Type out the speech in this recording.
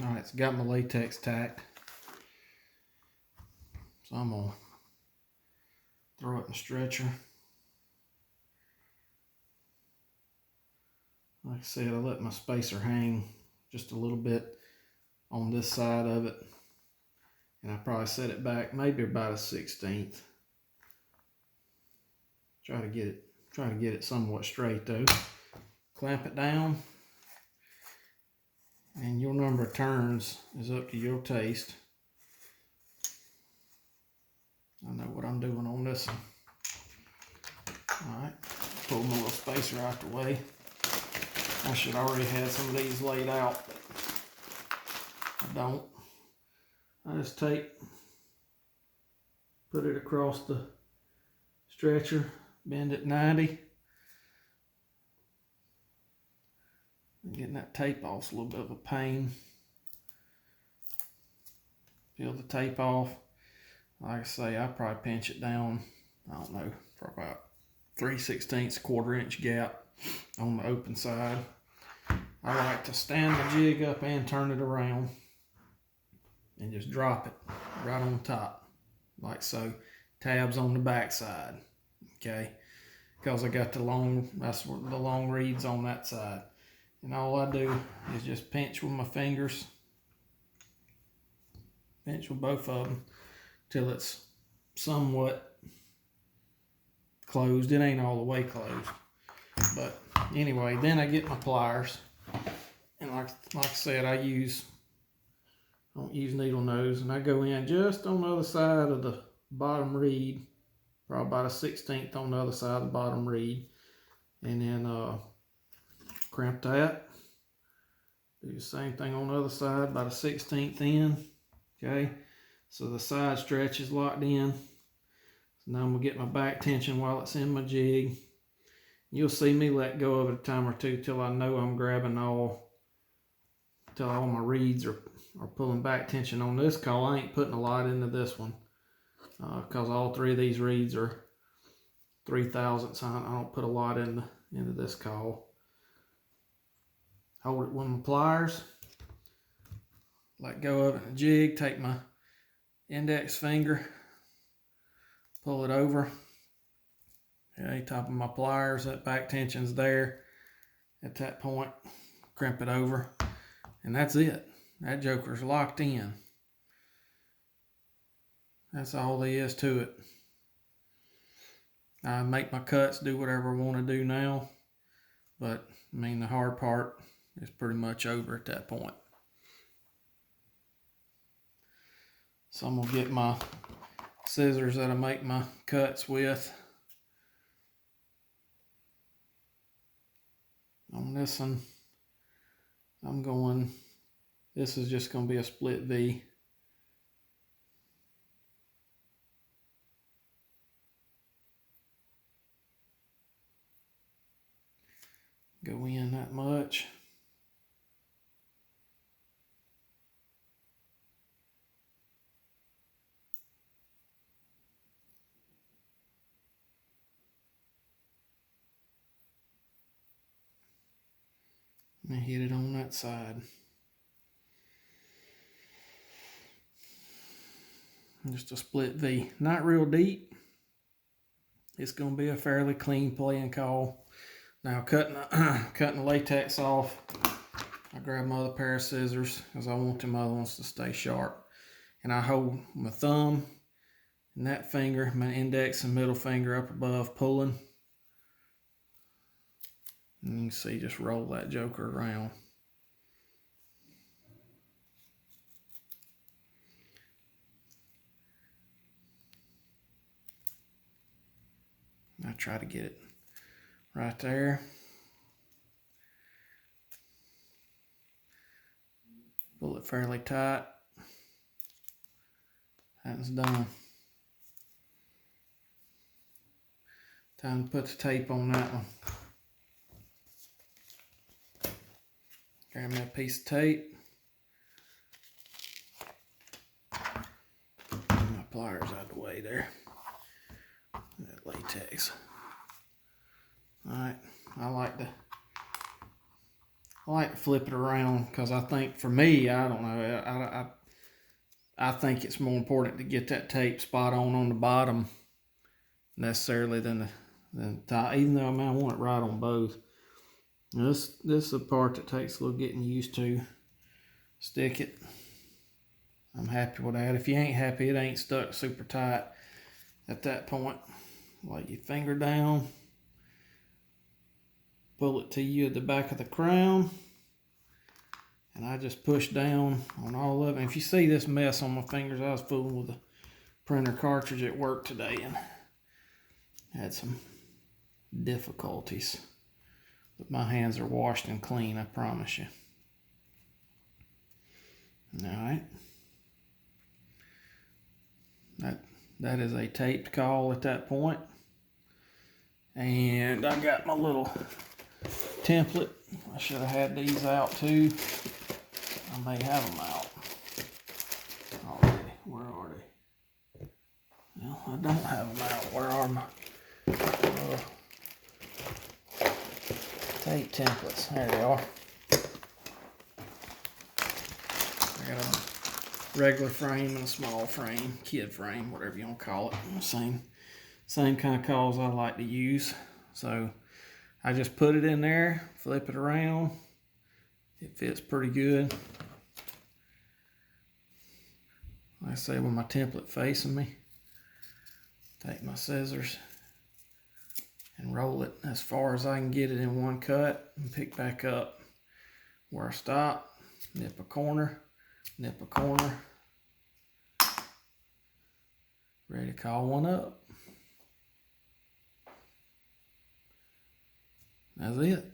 Alright, it's got my latex tacked. So I'm going to throw it in the stretcher. Like I said, I let my spacer hang just a little bit on this side of it. And I probably set it back maybe about a 1/16. Try to get it somewhat straight though. Clamp it down. And your number of turns is up to your taste. I know what I'm doing on this one. Alright, pull my little spacer out the way. I should already have some of these laid out, but I don't. I just put it across the stretcher, bend it 90. Getting that tape off is a little bit of a pain. Peel the tape off. Like I say, I probably pinch it down, I don't know, for about 3/16, 1/4 inch gap on the open side. I like to stand the jig up and turn it around and just drop it right on top, like so. Tabs on the back side, okay? Because I got the long reeds on that side. And all I do is just pinch with my fingers, pinch with both of them till it's somewhat closed. It ain't all the way closed, but anyway, then I get my pliers, and like I said, I don't use needle nose, and I go in just on the other side of the bottom reed, probably about a 1/16 on the other side of the bottom reed, and then crimp that. Do the same thing on the other side, about a 1/16 in. Okay, so the side stretch is locked in. So now I'm gonna get my back tension while it's in my jig. You'll see me let go of it a time or two till I know I'm grabbing till all my reeds are pulling back tension. On this call, I ain't putting a lot into this one because all 3 of these reeds are 3/1000ths. I don't put a lot into this call. Hold it with my pliers, let go of it in the jig, take my index finger, pull it over. Okay, top of my pliers, that back tension's there. At that point, crimp it over, and that's it. That joker's locked in. That's all there is to it. I make my cuts, do whatever I want to do now, but I mean the hard part is pretty much over at that point. So I'm gonna get my scissors that I make my cuts with. On this one, this is just gonna be a split V. Go in that much. And hit it on that side. Just a split V. Not real deep. It's going to be a fairly clean playing call. Now cutting the latex off, I grab my other pair of scissors because I want them other ones to stay sharp. And I hold my thumb and that finger, my index and middle finger up above, pulling. And you can see, just roll that joker around. I try to get it right there. Pull it fairly tight. That's done. Time to put the tape on that one. Grab me a piece of tape. Get my pliers out of the way there. That latex. Alright, I like to I like to flip it around because I think for me, I don't know, I think it's more important to get that tape spot on the bottom necessarily than the top, even though I mean I want it right on both. Now this is the part that takes a little getting used to. Stick it. I'm happy with that. If you ain't happy, it ain't stuck super tight at that point. Lay your finger down. Pull it to you at the back of the crown. And I just push down on all of it. And if you see this mess on my fingers, I was fooling with the printer cartridge at work today and had some difficulties. But my hands are washed and clean, I promise you. Alright. That is a taped call at that point. And I got my little template. I should have had these out too. I may have them out already. Where are they? Well, I don't have them out. Where are my tape templates? There they are. I got a regular frame and a small frame, kid frame, whatever you want to call it. Same kind of calls I like to use. So I just put it in there, flip it around. It fits pretty good. Like I say, with my template facing me, take my scissors and roll it as far as I can get it in one cut and pick back up where I stop, nip a corner, ready to call one up. That's it.